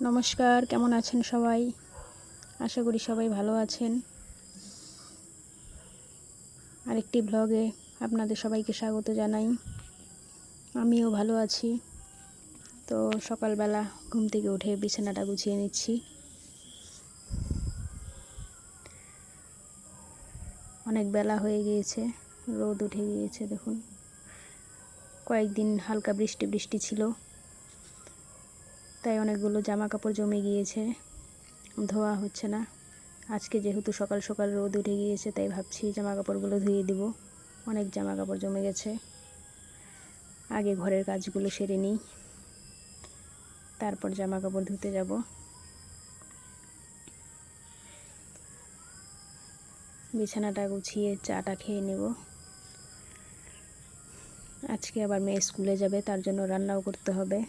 নমস্কার, কেমন আছেন সবাই? আশা করি সবাই ভালো আছেন। আরেকটি ব্লগে আপনাদের সবাইকে স্বাগত জানাই। আমিও ভালো আছি। তো সকালবেলা ঘুম থেকে উঠে বিছানাটা গুছিয়ে নিচ্ছি। অনেক বেলা হয়ে গিয়েছে, রোদ উঠে গিয়েছে। দেখুন, কয়েকদিন হালকা বৃষ্টি ছিল, তাই অনেকগুলো জামা কাপড় জমে গিয়েছে, ধোয়া হচ্ছে না। আজকে যেহেতু সকাল সকাল রোদ উঠে গিয়েছে, তাই ভাবছি জামা কাপড়গুলো ধুয়ে দিব। অনেক জামা কাপড় জমে গেছে। আগে ঘরের কাজগুলো সেরে নিই, তারপর জামা কাপড় ধুতে যাব। বিছানাটা গুছিয়ে চাটা খেয়ে নেব। আজকে আবার মেয়ে স্কুলে যাবে, তার জন্য রান্নাও করতে হবে।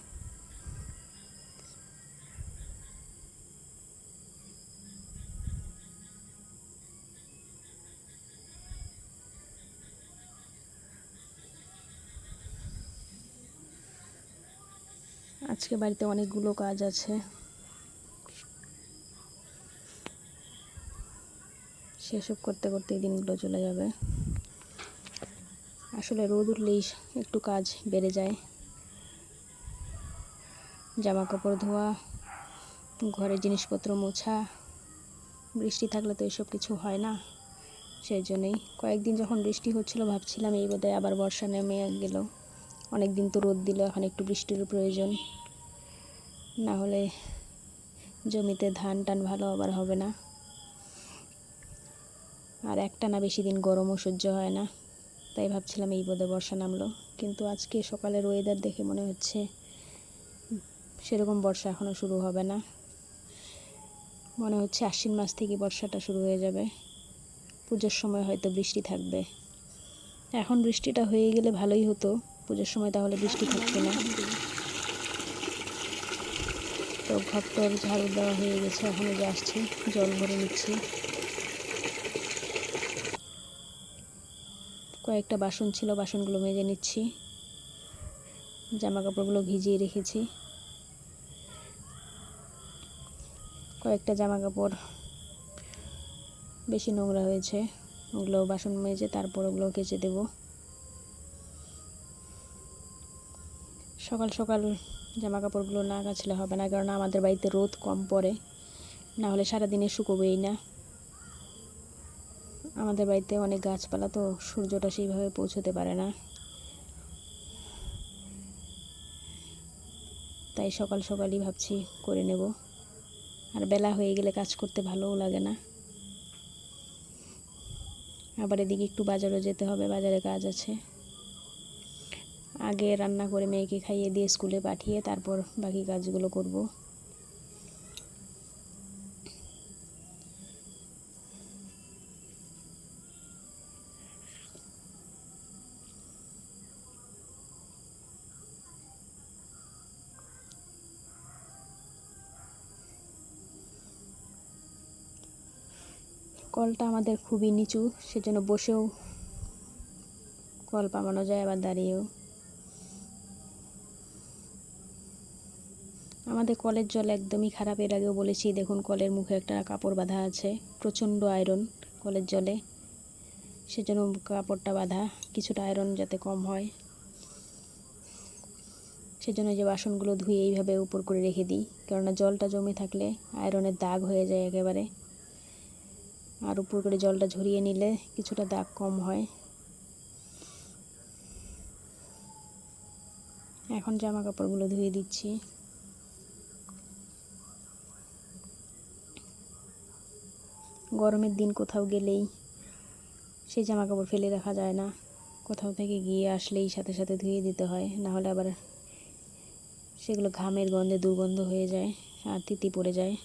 আজকে বাড়িতে অনেকগুলো কাজ আছে, সেসব করতে করতেই দিনগুলো চলে যাবে। আসলে রোদ উঠলেই একটু কাজ বেড়ে যায়। জামা কাপড় ধোয়া, ঘরের জিনিসপত্র মোছা। বৃষ্টি থাকলে তো এসব কিছু হয় না। সেই জন্যই কয়েকদিন যখন বৃষ্টি হচ্ছিল, ভাবছিলাম এই বোধহয় আবার বর্ষা নেমে গেল। অনেক দিন তো রোদ দিল, এখন একটু বৃষ্টির প্রয়োজন, না হলে জমিতে ধান টান ভালো আবার হবে না। আর একটানা বেশি দিন গরমও সহ্য হয় না, তাই ভাবছিলাম এই বোধহয় বর্ষা নামলো। কিন্তু আজকে সকালের ওয়েদার দেখে মনে হচ্ছে সেরকম বর্ষা এখনও শুরু হবে না। মনে হচ্ছে আশ্বিন মাস থেকে বর্ষাটা শুরু হয়ে যাবে। পুজোর সময় হয়তো বৃষ্টি থাকবে। এখন বৃষ্টিটা হয়ে গেলে ভালোই হতো, পুজোর সময় তাহলে বৃষ্টি থাকতো না। তো ঘরটর ঝাড়ু দেওয়া হয়ে গেছে, এখনও যে আসছি, জল ভরে নিচ্ছি। কয়েকটা বাসন ছিল, বাসনগুলো মেজে নিচ্ছি। জামা কাপড়গুলো ভিজিয়ে রেখেছি। কয়েকটা জামা কাপড় বেশি নোংরা হয়েছে, ওগুলো বাসন মেজে তারপর ওগুলো কেচে দেব। সকাল সকাল জামা কাপড়গুলো না কাচলে হবে না, কারণ আমাদের বাড়িতে রোদ কম পড়ে, না হলে সারাদিনে শুকোবেই না। আমাদের বাড়িতে অনেক গাছপালা, তো সূর্যটা সেইভাবে পৌঁছতে পারে না, তাই সকাল সকালই ভাবছি করে নেব। আর বেলা হয়ে গেলে কাজ করতে ভালোও লাগে না। আবার এদিকে একটু বাজারও যেতে হবে, বাজারে কাজ আছে। আগে রান্না করে মেয়েকে খাইয়ে দিয়ে স্কুলে পাঠিয়ে তারপর বাকি কাজগুলো করব। কলটা আমাদের খুবই নিচু, সেজন্য বসেও কল পামানো যায়, আবার দাঁড়িয়েও। আমাদের কলের জল একদমই খারাপ, এর আগেও বলেছি। দেখুন, কলের মুখে একটা কাপড় বাঁধা আছে, প্রচণ্ড আয়রন কলের জলে, সেজন্য কাপড়টা বাঁধা, কিছুটা আয়রন যাতে কম হয়। সেজন্য যে বাসনগুলো ধুয়ে এইভাবে উপর করে রেখে দিই, কেননা জলটা জমে থাকলে আয়রনের দাগ হয়ে যায় একেবারে। আর উপর করে জলটা ঝরিয়ে নিলে কিছুটা দাগ কম হয়। এখন জামা কাপড়গুলো ধুয়ে দিচ্ছি। গরমের দিন কোথাও গেলেই সেই জামা কাপড় ফেলে রাখা যায় না, কোথাও থেকে গিয়ে আসলেই সাথে সাথে ধুয়ে দিতে হয়, না হলে আবার সেগুলো ঘামের গন্ধে দুর্গন্ধ হয়ে যায় আর তিতি পড়ে যায়।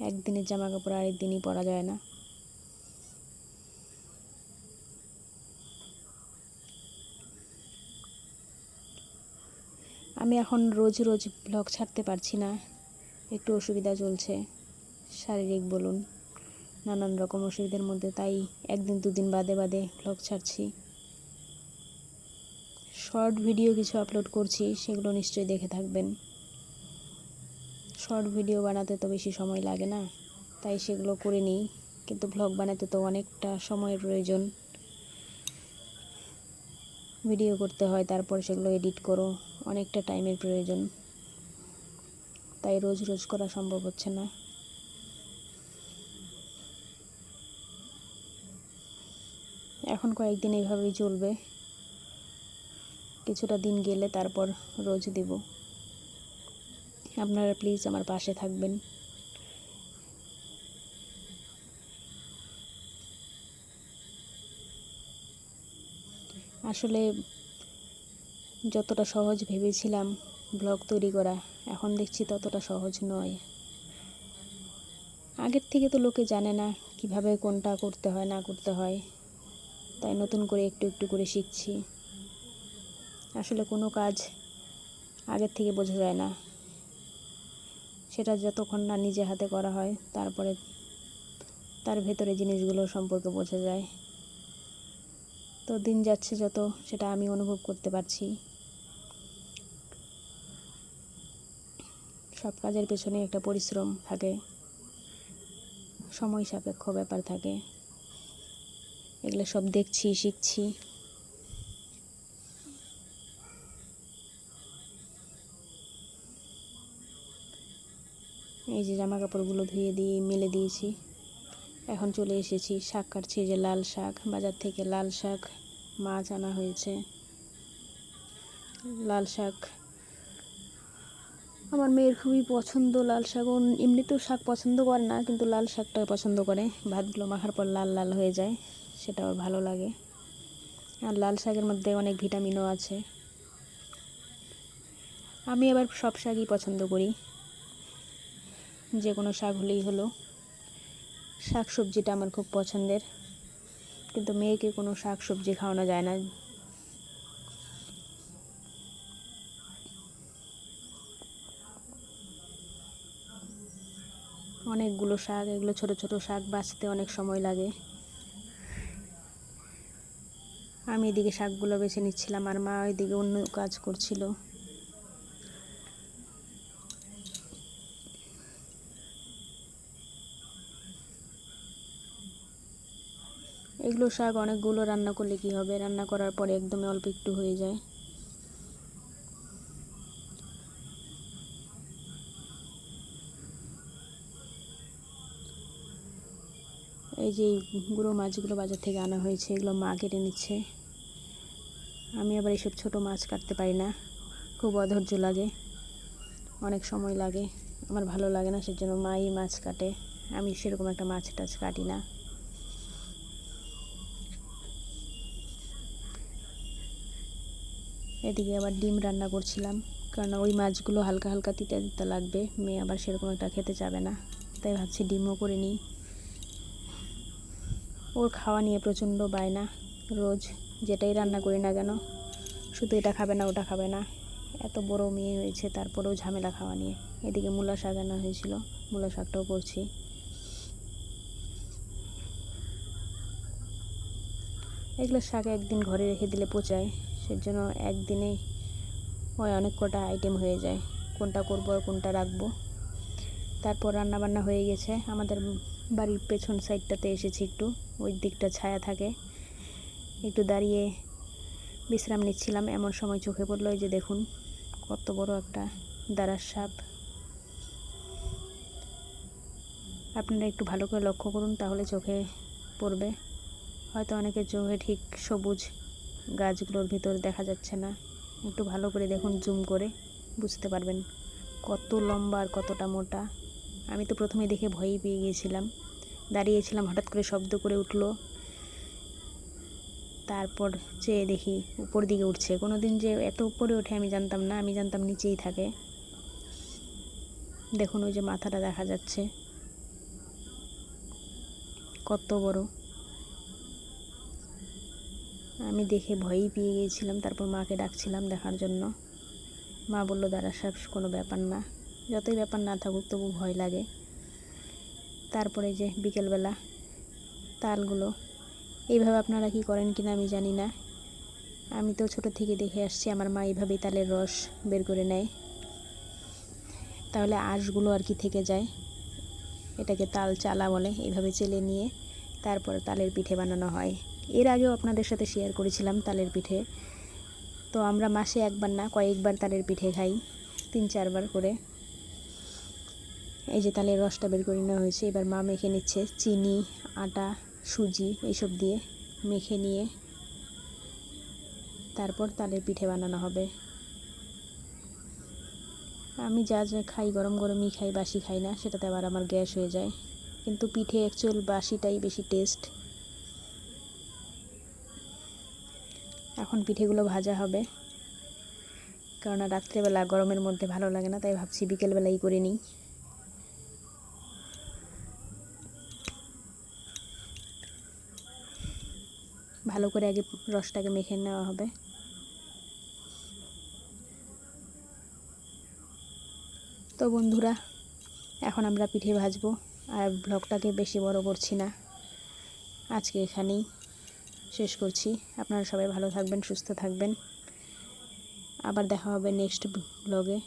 একদিনের জামা কাপড় আরেক দিনই পরা যায় না। আমি এখন রোজ রোজ ব্লগ ছাড়তে পারছি না, একটু অসুবিধা চলছে, শারীরিক বলুন, নানান রকম অসুবিধার মধ্যে, তাই একদিন দুদিন বাদে বাদে ব্লগ ছাড়ছি। শর্ট ভিডিও কিছু আপলোড করছি, সেগুলো নিশ্চয়ই দেখে থাকবেন। শর্ট ভিডিও বানাতে তো বেশি সময় লাগে না, তাই সেগুলো করে নিই। কিন্তু ব্লগ বানাতে তো অনেকটা সময়ের প্রয়োজন, ভিডিও করতে হয়, তারপর সেগুলো এডিট করো, অনেকটা টাইমের প্রয়োজন, তাই রোজ রোজ করা সম্ভব হচ্ছে না। এখন কয়েকদিন এইভাবেই চলবে, কিছুটা দিন গেলে তারপর রোজ দিব। আপনারা প্লিজ আমার পাশে থাকবেন। আসলে যতটা সহজ ভেবেছিলাম ব্লগ তৈরি করা, এখন দেখছি ততটা সহজ নয়। আগের থেকে তো লোকে জানে না কিভাবে কোনটা করতে হয় না করতে হয়, তাই নতুন করে একটু একটু করে শিখছি। আসলে কোনো কাজ আগের থেকে বোঝা যায় না, সেটা যতক্ষণ না নিজে হাতে করা হয় তারপরে তার ভেতরে জিনিসগুলো সম্পর্কে বোঝা যায়। তো দিন যাচ্ছে যত, সেটা আমি অনুভব করতে পারছি। সব কাজের পেছনে একটা পরিশ্রম থাকে, সময় সাপেক্ষ ব্যাপার থাকে, এগুলো সব দেখছি, শিখছি। এই যে জামা কাপড়গুলো ধুয়ে দিয়ে মেলে দিয়েছি, এখন চলে এসেছি শাক কাটছি। যে লাল শাক, বাজার থেকে লাল শাক মাছ আনা হয়েছে। লাল শাক আমার মেয়ের খুবই পছন্দ, লাল শাক। ও এমনিতেও শাক পছন্দ করে না, কিন্তু লাল শাকটা পছন্দ করে। ভাতগুলো মাখার পর লাল লাল হয়ে যায়, সেটা ওর ভালো লাগে। আর লাল শাকের মধ্যে অনেক ভিটামিনও আছে। আমি আবার সব শাকই পছন্দ করি, যে কোনো শাক হলেই হলো। শাক সবজিটা আমার খুব পছন্দের, কিন্তু মেয়েকে কোনো শাক সবজি খাওয়ানো যায় না। অনেকগুলো শাক, এগুলো ছোট ছোট শাক, বাছতে অনেক সময় লাগে। আমি এদিকে শাকগুলো বেছে নিচ্ছিলাম, আর মা ওইদিকে অন্য কাজ করছিল। এগুলো শাক অনেকগুলো রান্না করলে কি হবে, রান্না করার পরে একদমই অল্প একটু হয়ে যায়। এই যে গুঁড়ো মাছগুলো বাজার থেকে আনা হয়েছে, এগুলো মা কেটে নিচ্ছে। আমি আবার এইসব ছোটো মাছ কাটতে পারি না, খুব অধৈর্য লাগে, অনেক সময় লাগে, আমার ভালো লাগে না, সেজন্য মাই মাছ কাটে। আমি সেরকম একটা মাছ টাছ কাটি না। এদিকে আবার ডিম রান্না করছিলাম, কারণ ওই মাছগুলো হালকা হালকা তিতা তিতা লাগবে, মেয়ে আবার সেরকম একটা খেতে যাবে না, তাই ভাবছি ডিমও করে নিই। ওর খাওয়া নিয়ে প্রচণ্ড বায়না, রোজ যেটাই রান্না করি না কেন শুধু এটা খাবে না ওটা খাবে না। এত বড় মেয়ে হয়েছে, তারপরেও ঝামেলা খাওয়া নিয়ে। এদিকে মূলা শাক আনা হয়েছিল, মূলা শাকটাও করছি। এগুলো শাক একদিন ঘরে রেখে দিলে পচায়, সেজন্য একদিনে হয় অনেক কটা আইটেম হয়ে যায়, কোনটা করবো আর কোনটা রাখবো। তারপর রান্না বান্না হয়ে গেছে। আমাদের বাড়ির পেছন সাইডটাতে এসেছি, একটু ওই দিকটা ছায়া থাকে, একটু দাঁড়িয়ে বিশ্রাম নিচ্ছিলাম। এমন সময় চোখে পড়লো, এই যে দেখুন কত বড় একটা দাঁড়ার সাপ। আপনারা একটু ভালো করে লক্ষ্য করুন, তাহলে চোখে পড়বে। হয়তো অনেকের চোখে ঠিক সবুজ গাছগুলোর ভিতর দেখা যাচ্ছে না, একটু ভালো করে দেখুন, জুম করে বুঝতে পারবেন কত লম্বা আর কতটা মোটা। আমি তো প্রথমে দেখে ভয়ই পেয়ে গিয়েছিলাম, দাঁড়িয়েছিলাম, হঠাৎ করে শব্দ করে উঠলো, তারপর চেয়ে দেখি উপর দিকে উঠছে। কোনো দিন যে এত উপরে ওঠে আমি জানতাম না, আমি জানতাম নিচেই থাকে। দেখুন ওই যে মাথাটা দেখা যাচ্ছে, কত বড়। আমি দেখে ভয়ই পেয়ে গিয়েছিলাম, তারপর মাকে ডাকছিলাম দেখার জন্য। মা বললো দাঁড়া সাপ কোনো ব্যাপার না, যতই ব্যাপার না থাকুক তবু ভয় লাগে। তারপরে যে বিকেলবেলা তালগুলো, এইভাবে আপনারা কি করেন কিনা আমি জানি না, আমি তো ছোটো থেকে দেখে আসছি আমার মা এইভাবেই তালের রস বের করে নেয়। তাহলে আঁশগুলো আর কি থেকে যায়। এটাকে তাল চালা বলে। এইভাবে চেলে নিয়ে তারপর তালের পিঠে বানানো হয়। এর আগেও আপনাদের সাথে শেয়ার করেছিলাম তালের পিঠে। তো আমরা মাসে একবার না কয়েকবার তালের পিঠে খাই, 3-4 বার করে। এই যে তালের রসটা বের করে নেওয়া হয়েছে। এবার মা মেখে নিচ্ছে চিনি, আটা, সুজি এইসব দিয়ে মেখে নিয়ে তারপর তালের পিঠে বানানো হবে। আমি যা যা খাই গরম গরমই খাই, বাসি খাই না, সেটাতে আবার আমার গ্যাস হয়ে যায়। কিন্তু পিঠে অ্যাকচুয়াল বাসিটাই বেশি টেস্ট। এখন পিঠেগুলো ভাজা হবে, কেননা রাত্রেবেলা গরমের মধ্যে ভালো লাগে না, তাই ভাবছি বিকেলবেলাই করে নিই। ভালো করে আগে রসটাকে মেখে নেওয়া হবে। তো বন্ধুরা, এখন আমরা পিঠে ভাজবো। আর ব্লগটাকে বেশি বড় করছি না, আজকে এখানেই শেষ করছি। আপনারা সবাই ভালো থাকবেন, সুস্থ থাকবেন। আবার দেখা হবে নেক্সট ব্লগে।